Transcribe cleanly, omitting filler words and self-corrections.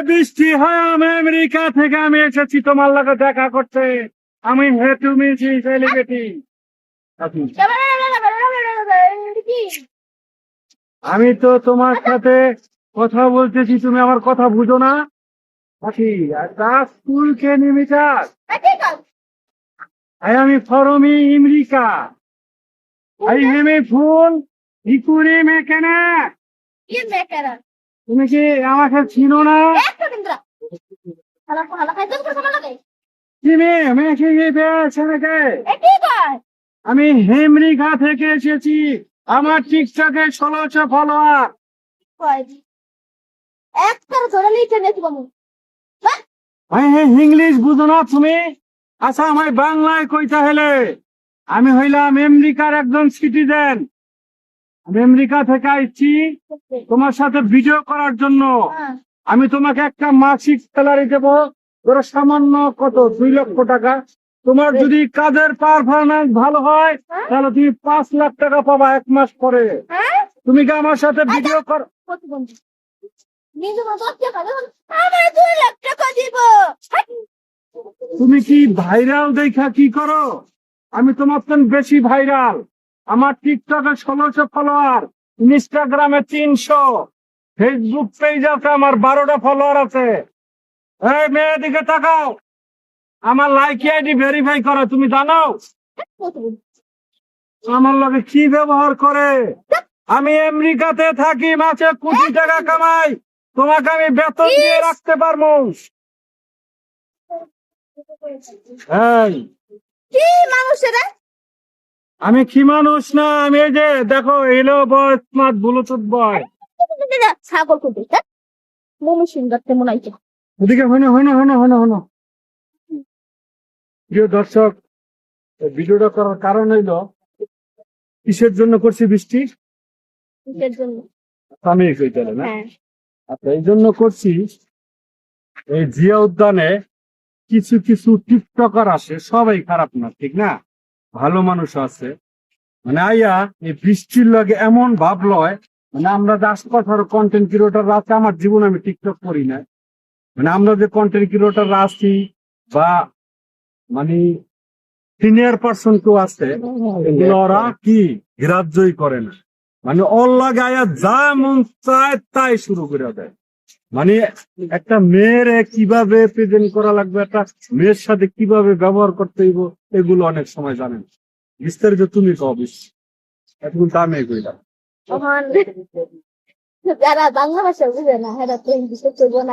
বৃষ্টি হয় আমি আমেরিকা থেকে আমি এসেছি তোমার লগে দেখা করতে। আমি হেতু মিছি সেলিব্রিটি। আমি তো তোমার সাথে কথা বলতেছি, তুমি আমার কথা বুঝো না। স্কুল কে নিমিটার আমি ফরমি আমেরিকা আই হেমে ফুল ইকুরি মেকেনা। তুমি কি আমাকে চিনো না? আমি আমেরিকা থেকে এসেছি, আমার টিকটকে 1600 ফলোয়ার। ইংলিশ বুঝো না তুমি? আচ্ছা আমায় বাংলায় কইতা হলে, আমি হইলাম আমেরিকার একজন সিটিজেন। আমি আমেরিকা থেকে আইছি তোমার সাথে ভিডিও করার জন্য। আমি তোমাকে একটা মাসিক স্যালারি দেবো, ধরো সামান্য কত 2 লক্ষ টাকা। তোমার যদি কাজের পারফরমেন্স ভালো হয় তাহলে তুমি 5 লাখ টাকা পাবা 1 মাস পরে। তুমি কি আমার সাথে ভিডিও কর? তুমি কি ভাইরাল দেখা কি করো? আমি তোমার থেকে বেশি ভাইরাল। আমার টিকটকে 1600 ফলোয়ার, ইনস্টাগ্রামে 300, ফেসবুক পেজ আছে আমার 12টা ফলোয়ার আছে। এই মেয়ে দিকে তাকাও, আমার লাইক আইডি ভেরিফাই করো। তুমি জানো আমার লগে কি ব্যবহার করে? আমি আমেরিকাতে থাকি, মাসে কোটি টাকা কামাই, তোমাকে আমি বেতন দিয়ে রাখতে পারবো। আমি কি মানুষ না? আমি এই যে দেখো এলো বয় স্মার্ট ব্লুটুথ বয়। ছাগল কুটি মমি সুন্দর তেমন আইছে। ওদিকে হইনো। প্রিয় দর্শক, ভিডিওটা করার কারণ হইলো কিসের জন্য করছি? বৃষ্টি আমি কইতে না। আচ্ছা, এই জন্য করছি, এই জিয়া উদ্যানে কিছু কিছু টিকটকার আসে, সবাই খারাপ না, ঠিক না, ভালো মানুষ আছে। মানে আইয়া এই বৃষ্টির লাগে এমন ভাব লয়, মানে আমরা যে আশপাশের কন্টেন্ট ক্রিয়েটর আছে, আমার জীবন আমি টিকটক করি না, মানে আমরা যে কন্টেন্ট ক্রিয়েটর আছি বা মানে সিনিয়র পার্সন কেউ আছে, এগুলো ওরা কি গ্রাহ্যই করে না। মানে ওর লাগে আয়া যা মন চায় তাই শুরু করে দেয়। মানে একটা মেয়ের কিভাবে প্রেজেন্ট করা লাগবে, একটা মেয়ের সাথে কিভাবে ব্যবহার করতে হইব, এগুলো অনেক সময় জানেন। বিস্তারিত তুমি কও। এখন তা আমি কইলাম। যারা বাংলা ভাষা বুঝে না, এরা তো ইংলিশে চলবো না।